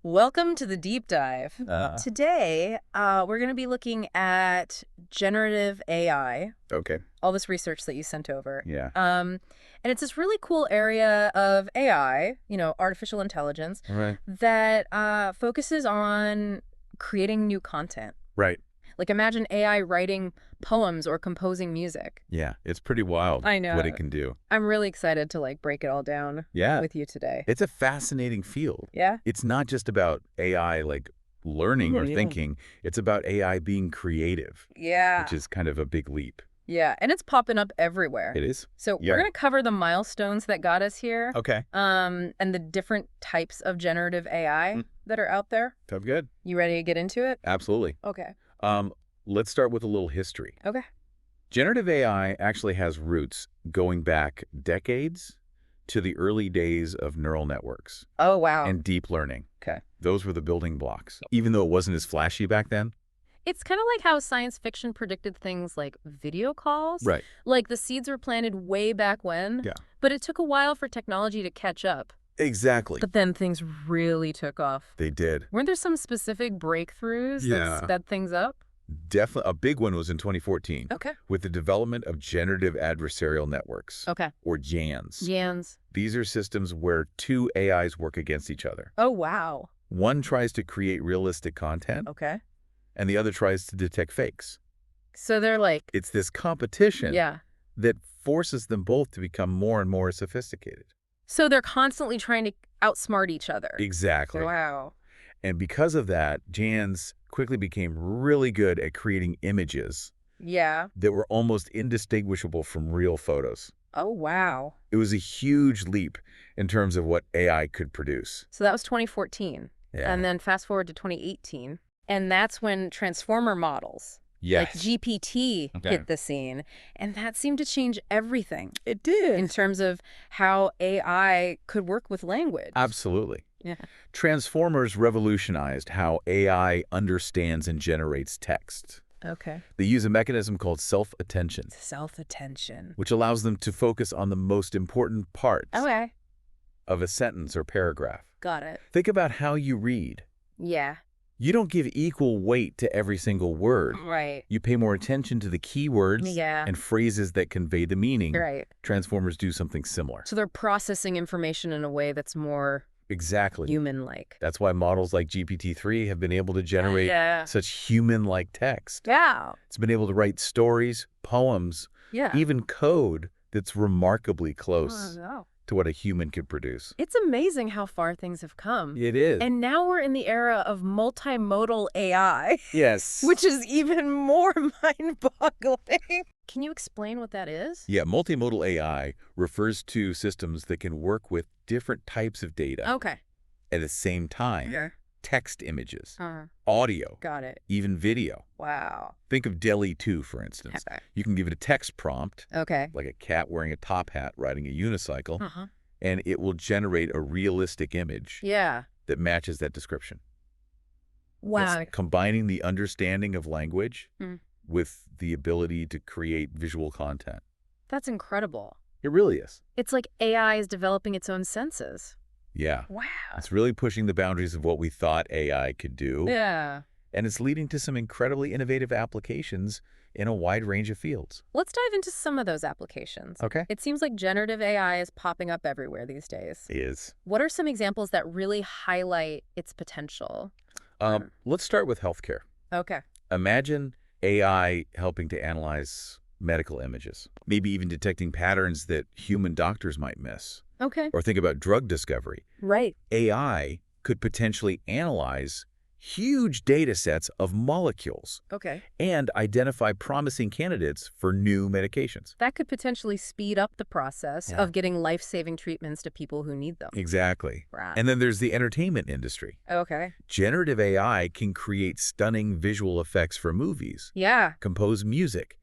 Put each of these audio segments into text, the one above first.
Welcome to the deep dive. Uh, Today, we're going to be looking at generative AI, okay. all this research that you sent over. Yeah. And it's this really cool area of AI, artificial intelligence, Right. that focuses on creating new content. Right. Like imagine AI writing poems or composing music. Yeah. It's pretty wild I know. what it can do. I'm really excited to break it all down Yeah. with you today. It's a fascinating field. Yeah? It's not just about AI learning or Yeah. thinking. It's about AI being creative, Yeah. which is kind of a big leap. Yeah, and it's popping up everywhere. It is. So Yeah. we're going to cover the milestones that got us here, Okay. and the different types of generative AI that are out there. Sounds good. You ready to get into it? Absolutely. Okay. Let's start with a little history. Okay. Generative AI actually has roots going back decades to the early days of neural networks Oh, wow. and deep learning. Okay. Those were the building blocks. Even though it wasn't as flashy back then. It's kind of like how science fiction predicted things like video calls. Right. Like the seeds were planted way back when. Yeah. But it took a while for technology to catch up. Exactly. But then things really took off. They did. Weren't there some specific breakthroughs that sped things up? Definitely. A big one was in 2014 Okay. with the development of generative adversarial networks, Okay. or GANs. Jans. These are systems where two AIs work against each other. Oh, wow. One tries to create realistic content, Okay. and the other tries to detect fakes. So they're like, It's this competition yeah. that forces them both to become more and more sophisticated. So they're constantly trying to outsmart each other. Exactly. Wow. And because of that, GANs quickly became really good at creating images Yeah. that were almost indistinguishable from real photos. Oh, wow. It was a huge leap in terms of what AI could produce. So that was 2014. Yeah. And then fast forward to 2018. And that's when transformer models, like Yes. GPT, Okay. hit the scene. And that seemed to change everything It did. in terms of how AI could work with language. Absolutely. Yeah. Transformers revolutionized how AI understands and generates text. Okay. They use a mechanism called self-attention, Self-attention. which allows them to focus on the most important parts Okay. of a sentence or paragraph. Got it. Think about how you read. Yeah. You don't give equal weight to every single word. Right. You pay more attention to the keywords Yeah. and phrases that convey the meaning. Right. Transformers do something similar. So they're processing information in a way that's more Exactly. human-like. That's why models like GPT-3 have been able to generate Yeah. such human-like text. Yeah. It's been able to write stories, poems, Yeah. even code that's remarkably close Wow. to what a human could produce. It's amazing how far things have come. It is. And now we're in the era of multimodal AI, yes. which is even more mind-boggling. Can you explain what that is? Yeah, multimodal AI refers to systems that can work with different types of data Okay. at the same time. Yeah. Text images, Uh, audio, got it. even video. Wow. Think of Delhi 2, for instance. Okay. You can give it a text prompt, Okay. like a cat wearing a top hat riding a unicycle, Uh-huh. and it will generate a realistic image Yeah. that matches that description. Wow. It's combining the understanding of language Hmm. with the ability to create visual content. That's incredible. It really is. It's like AI is developing its own senses. Yeah. Wow. It's really pushing the boundaries of what we thought AI could do. Yeah. And it's leading to some incredibly innovative applications in a wide range of fields. Let's dive into some of those applications. Okay. It seems like generative AI is popping up everywhere these days. Is. What are some examples that really highlight its potential? Let's start with healthcare. Okay. Imagine AI helping to analyze medical images, maybe even detecting patterns that human doctors might miss. Okay. Or think about drug discovery. Right. AI could potentially analyze huge data sets of molecules Okay. and identify promising candidates for new medications. That could potentially speed up the process Yeah. of getting life-saving treatments to people who need them. Exactly. Right. And then there's the entertainment industry. Okay. Generative AI can create stunning visual effects for movies, Yeah. compose music,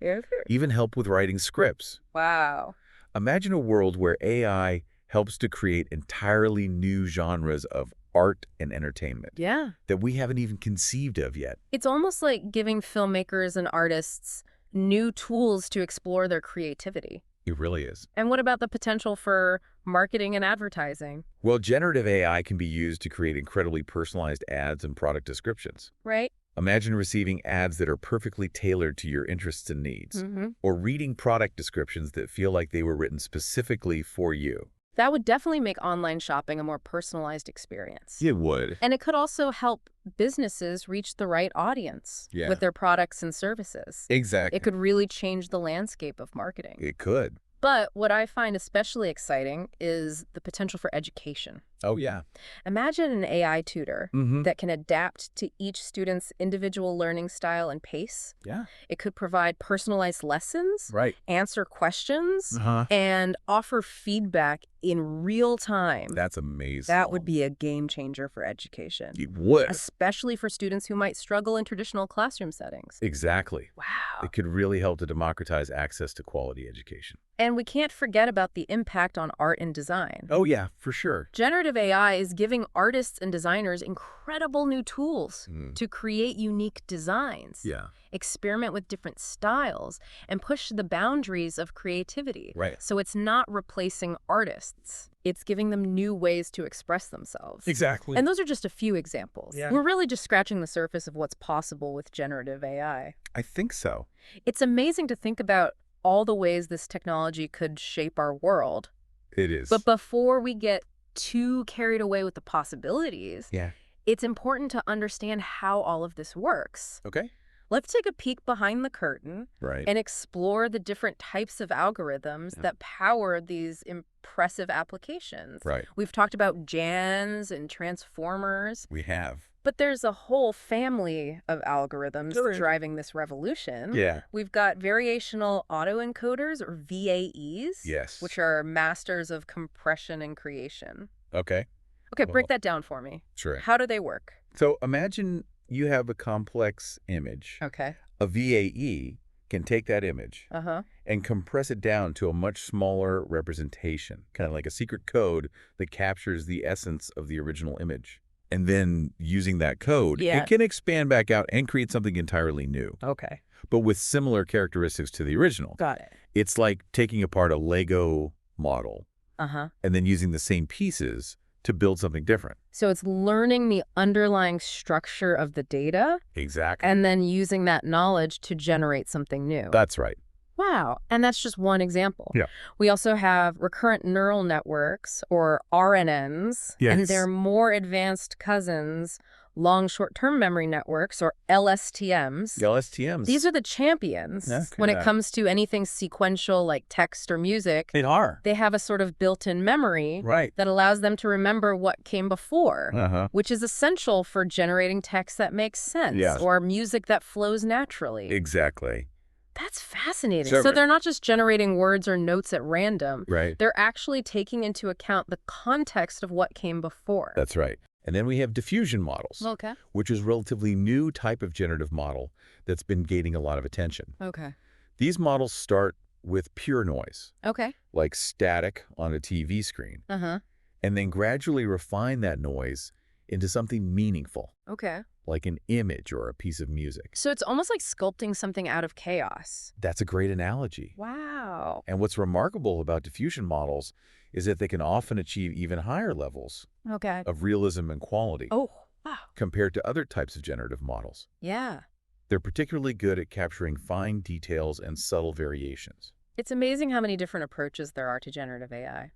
even help with writing scripts. Wow. Imagine a world where AI helps to create entirely new genres of art and entertainment Yeah. that we haven't even conceived of yet. It's almost like giving filmmakers and artists new tools to explore their creativity. It really is. And what about the potential for marketing and advertising? Well, generative AI can be used to create incredibly personalized ads and product descriptions. Right? Imagine receiving ads that are perfectly tailored to your interests and needs, Mm-hmm. or reading product descriptions that feel like they were written specifically for you. That would definitely make online shopping a more personalized experience. It would. And it could also help businesses reach the right audience Yeah. with their products and services. It Exactly. could really change the landscape of marketing. It could. But what I find especially exciting is the potential for education. Oh, yeah. Imagine an AI tutor Mm-hmm. that can adapt to each student's individual learning style and pace. Yeah. It could provide personalized lessons, Right. answer questions, Uh-huh. and offer feedback in real time. That's amazing. That would be a game changer for education, It would. especially for students who might struggle in traditional classroom settings. Exactly. Wow. It could really help to democratize access to quality education. And we can't forget about the impact on art and design. Oh, yeah, for sure. Generative AI is giving artists and designers incredible new tools Mm. to create unique designs, Yeah. experiment with different styles, and push the boundaries of creativity. Right. So it's not replacing artists. It's giving them new ways to express themselves. Exactly. And those are just a few examples. Yeah. We're really just scratching the surface of what's possible with generative AI. I think so. It's amazing to think about all the ways this technology could shape our world. It is. But before we get too carried away with the possibilities, Yeah. it's important to understand how all of this works. Okay. Let's take a peek behind the curtain Right. and explore the different types of algorithms Yeah. that power these impressive applications. Right. We've talked about GANs and transformers, We have. but there's a whole family of algorithms There is. driving this revolution. Yeah. We've got variational autoencoders, or VAEs, Yes. which are masters of compression and creation. Okay. Okay, Well, break that down for me. sure. How do they work? So imagine you have a complex image. Okay. A VAE can take that image Uh-huh. and compress it down to a much smaller representation, kind of like a secret code that captures the essence of the original image. And then using that code, Yeah. it can expand back out and create something entirely new, Okay. but with similar characteristics to the original. Got it. It's like taking apart a Lego model Uh-huh. and then using the same pieces to build something different. So it's learning the underlying structure of the data Exactly. and then using that knowledge to generate something new. That's right. Wow. And that's just one example. Yeah. We also have recurrent neural networks, or RNNs, and Yes. their more advanced cousins, long short-term memory networks, or LSTMs. LSTMs. These are the champions Okay. when it comes to anything sequential like text or music. They are. They have a sort of built-in memory Right. that allows them to remember what came before, Uh-huh. which is essential for generating text that makes sense Yes. or music that flows naturally. Exactly. That's fascinating. Sure. So they're not just generating words or notes at random. Right. They're actually taking into account the context of what came before. That's right. And then we have diffusion models, Okay. which is a relatively new type of generative model that's been gaining a lot of attention. Okay. These models start with pure noise, Okay. like static on a TV screen, Uh-huh. and then gradually refine that noise into something meaningful, Okay. like an image or a piece of music. So it's almost like sculpting something out of chaos. That's a great analogy. Wow. And what's remarkable about diffusion models is that they can often achieve even higher levels Okay. of realism and quality Oh, wow. compared to other types of generative models. Yeah. They're particularly good at capturing fine details and subtle variations. It's amazing how many different approaches there are to generative AI.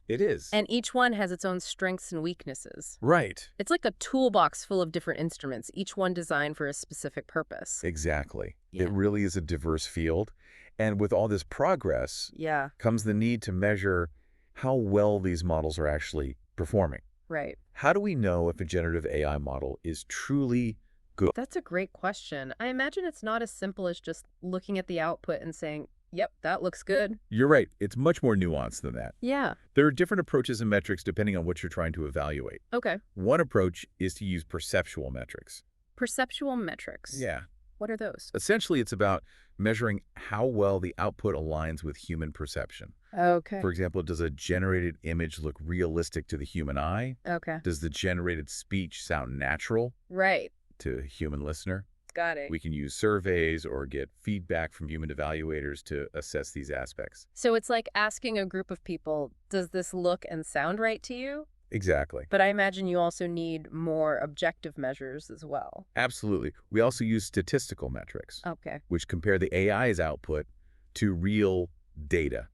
It is. And each one has its own strengths and weaknesses. Right. It's like a toolbox full of different instruments, each one designed for a specific purpose. Exactly. Yeah. It really is a diverse field. And with all this progress Yeah, comes the need to measure how well these models are actually performing. right. How do we know if a generative AI model is truly good? That's a great question. I imagine it's not as simple as just looking at the output and saying, yep, that looks good. You're right. It's much more nuanced than that. Yeah. There are different approaches and metrics depending on what you're trying to evaluate. Okay. One approach is to use perceptual metrics. Perceptual metrics. Yeah. What are those? Essentially, it's about measuring how well the output aligns with human perception. Okay. For example, does a generated image look realistic to the human eye? Okay. Does the generated speech sound natural Right. to a human listener? Got it. We can use surveys or get feedback from human evaluators to assess these aspects. So it's like asking a group of people, does this look and sound right to you? Exactly. But I imagine you also need more objective measures as well. Absolutely. We also use statistical metrics, Okay. which compare the AI's output to real data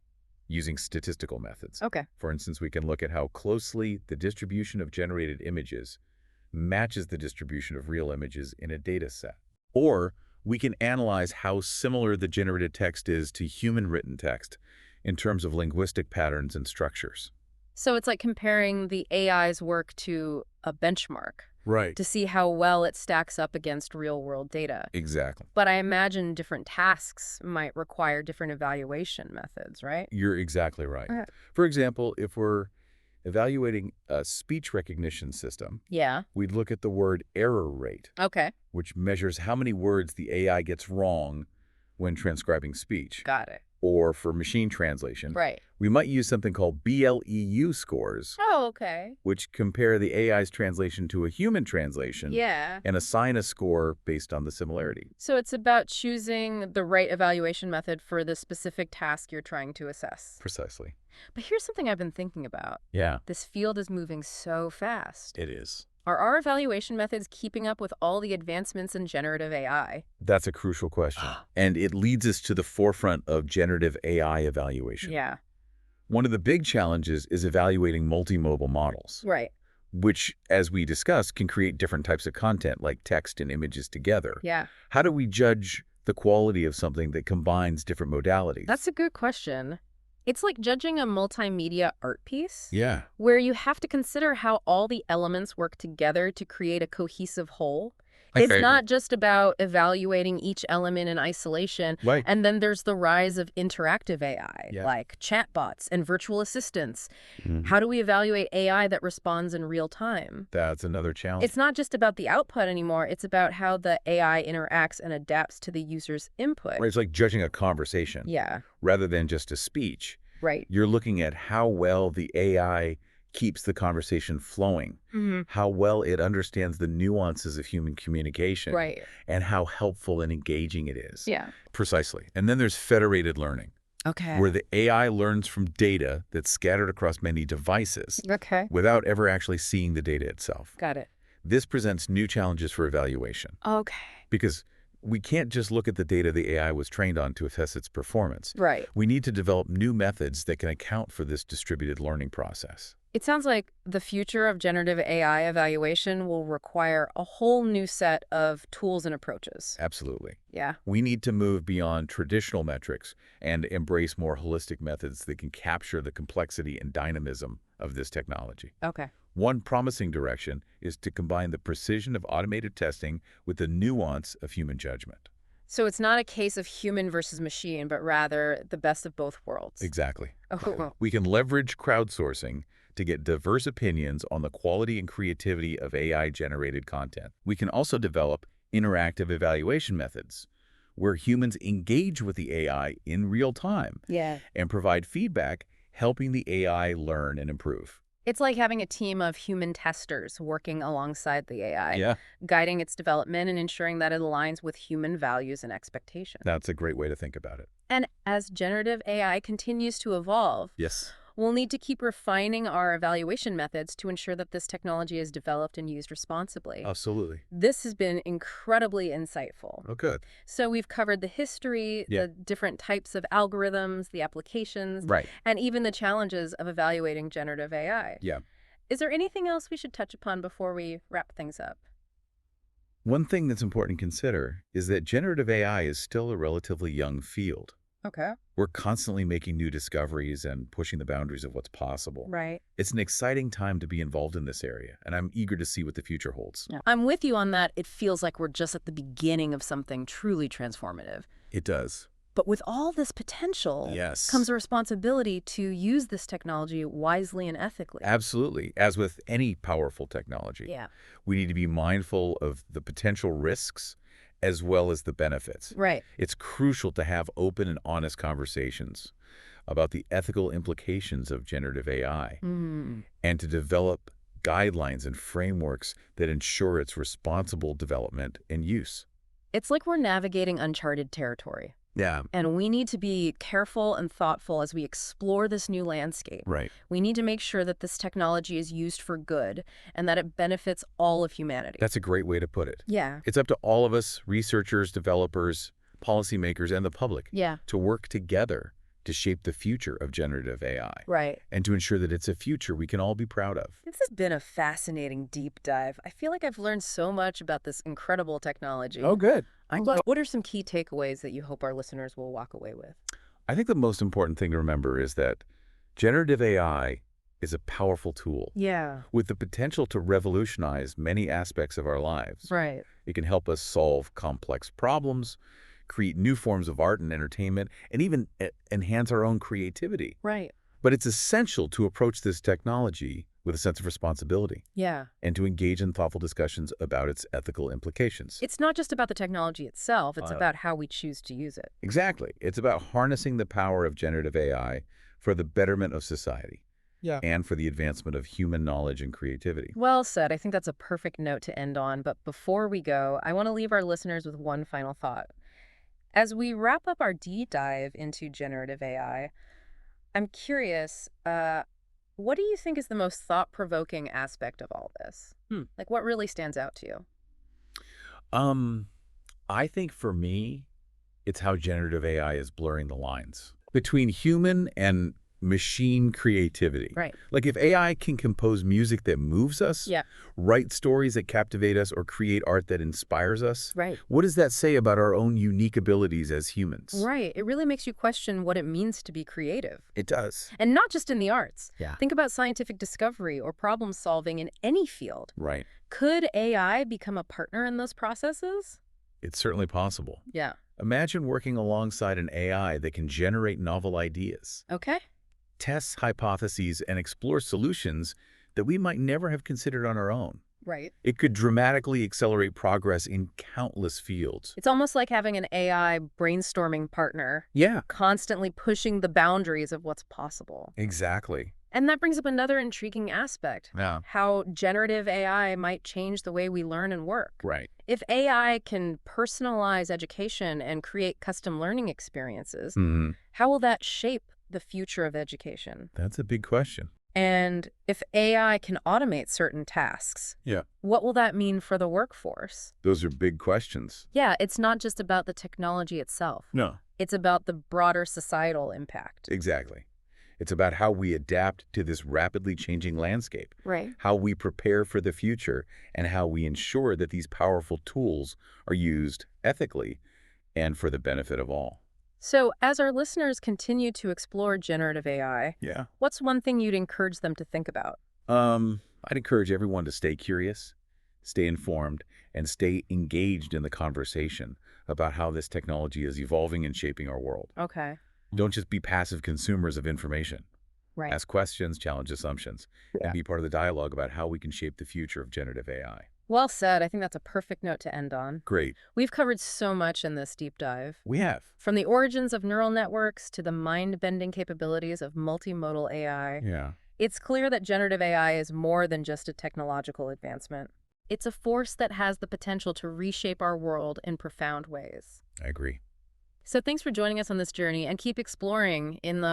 using statistical methods. Okay. For instance, we can look at how closely the distribution of generated images matches the distribution of real images in a data set. Or we can analyze how similar the generated text is to human-written text in terms of linguistic patterns and structures. So it's like comparing the AI's work to a benchmark Right. to see how well it stacks up against real-world data. Exactly. But I imagine different tasks might require different evaluation methods, right? You're exactly right. Okay. For example, if we're evaluating a speech recognition system, Yeah. we'd look at the word error rate, Okay. which measures how many words the AI gets wrong when transcribing speech. Got it. Or for machine translation, Right. we might use something called BLEU scores, Oh, okay. which compare the AI's translation to a human translation Yeah. and assign a score based on the similarity. So it's about choosing the right evaluation method for the specific task you're trying to assess. Precisely. But here's something I've been thinking about. Yeah, This field is moving so fast. it is. Are our evaluation methods keeping up with all the advancements in generative AI? That's a crucial question. And it leads us to the forefront of generative AI evaluation. Yeah. One of the big challenges is evaluating multimodal models, Right. which, as we discussed, can create different types of content like text and images together. Yeah. How do we judge the quality of something that combines different modalities? That's a good question. It's like judging a multimedia art piece, Yeah. where you have to consider how all the elements work together to create a cohesive whole. It's not just about evaluating each element in isolation. Right. And then there's the rise of interactive AI, Yeah. like chatbots and virtual assistants. Mhm. How do we evaluate AI that responds in real time? That's another challenge. It's not just about the output anymore. It's about how the AI interacts and adapts to the user's input. Right, it's like judging a conversation Yeah, rather than just a speech. right. You're looking at how well the AI keeps the conversation flowing, how well it understands the nuances of human communication, Right. and how helpful and engaging it is. Yeah. Precisely. And then there's federated learning, Okay. where the AI learns from data that's scattered across many devices Okay. without ever actually seeing the data itself. Got it. This presents new challenges for evaluation Okay. because we can't just look at the data the AI was trained on to assess its performance. Right. We need to develop new methods that can account for this distributed learning process. It sounds like the future of generative AI evaluation will require a whole new set of tools and approaches. Absolutely. Yeah. We need to move beyond traditional metrics and embrace more holistic methods that can capture the complexity and dynamism of this technology. Okay. One promising direction is to combine the precision of automated testing with the nuance of human judgment. So it's not a case of human versus machine, but rather the best of both worlds. Exactly. Oh, We can leverage crowdsourcing to get diverse opinions on the quality and creativity of AI-generated content. We can also develop interactive evaluation methods where humans engage with the AI in real time yeah. and provide feedback, helping the AI learn and improve. It's like having a team of human testers working alongside the AI, Yeah, guiding its development and ensuring that it aligns with human values and expectations. that's a great way to think about it. And as generative AI continues to evolve, Yes. we'll need to keep refining our evaluation methods to ensure that this technology is developed and used responsibly. Absolutely. This has been incredibly insightful. Oh, good. So we've covered the history, Yeah. the different types of algorithms, the applications, Right. and even the challenges of evaluating generative AI. Yeah. Is there anything else we should touch upon before we wrap things up? One thing that's important to consider is that generative AI is still a relatively young field. Okay. We're constantly making new discoveries and pushing the boundaries of what's possible. Right. It's an exciting time to be involved in this area, and I'm eager to see what the future holds. Yeah. I'm with you on that. It feels like we're just at the beginning of something truly transformative. It does. But with all this potential Yes. comes a responsibility to use this technology wisely and ethically. Absolutely. As with any powerful technology, Yeah. we need to be mindful of the potential risks as well as the benefits. Right. It's crucial to have open and honest conversations about the ethical implications of generative AI and to develop guidelines and frameworks that ensure its responsible development and use. It's like we're navigating uncharted territory. Yeah, And we need to be careful and thoughtful as we explore this new landscape. right. We need to make sure that this technology is used for good and that it benefits all of humanity. That's a great way to put it. Yeah. It's up to all of us, researchers, developers, policymakers, and the public, Yeah. to work together to shape the future of generative AI Right. and to ensure that it's a future we can all be proud of. This has been a fascinating deep dive. I feel like I've learned so much about this incredible technology. Oh, good. What are some key takeaways that you hope our listeners will walk away with? I think the most important thing to remember is that generative AI is a powerful tool Yeah. with the potential to revolutionize many aspects of our lives. Right. It can help us solve complex problems, create new forms of art and entertainment, and even enhance our own creativity. Right. But it's essential to approach this technology with a sense of responsibility Yeah. and to engage in thoughtful discussions about its ethical implications. It's not just about the technology itself, it's Uh, about how we choose to use it. Exactly. It's about harnessing the power of generative AI for the betterment of society. Yeah. And for the advancement of human knowledge and creativity. Well said. I think that's a perfect note to end on. But before we go, I want to leave our listeners with one final thought. As we wrap up our deep dive into generative AI, I'm curious, what do you think is the most thought-provoking aspect of all this? Like, what really stands out to you? Um, I think for me, it's how generative AI is blurring the lines between human and machine creativity. Right. Like if AI can compose music that moves us, Yeah. write stories that captivate us, or create art that inspires us, Right. what does that say about our own unique abilities as humans? Right. It really makes you question what it means to be creative. It does. And not just in the arts. Yeah. Think about scientific discovery or problem solving in any field. Right. Could AI become a partner in those processes? It's certainly possible. Yeah. Imagine working alongside an AI that can generate novel ideas, Okay. test hypotheses, and explore solutions that we might never have considered on our own. Right. It could dramatically accelerate progress in countless fields. It's almost like having an AI brainstorming partner, Yeah, constantly pushing the boundaries of what's possible. exactly. And that brings up another intriguing aspect, Yeah, how generative AI might change the way we learn and work. right. If AI can personalize education and create custom learning experiences, how will that shape the future of education? That's a big question. And if AI can automate certain tasks, Yeah. what will that mean for the workforce? Those are big questions. Yeah, it's not just about the technology itself. No. It's about the broader societal impact. Exactly. It's about how we adapt to this rapidly changing landscape, Right. how we prepare for the future, and how we ensure that these powerful tools are used ethically and for the benefit of all. So as our listeners continue to explore generative AI, Yeah. what's one thing you'd encourage them to think about? I'd encourage everyone to stay curious, stay informed, and stay engaged in the conversation about how this technology is evolving and shaping our world. Okay. Don't just be passive consumers of information. Right. Ask questions, challenge assumptions, and be part of the dialogue about how we can shape the future of generative AI. Well said. I think that's a perfect note to end on. Great. We've covered so much in this deep dive. We have. From the origins of neural networks to the mind-bending capabilities of multimodal AI, Yeah. it's clear that generative AI is more than just a technological advancement. It's a force that has the potential to reshape our world in profound ways. I agree. So thanks for joining us on this journey, and keep exploring in the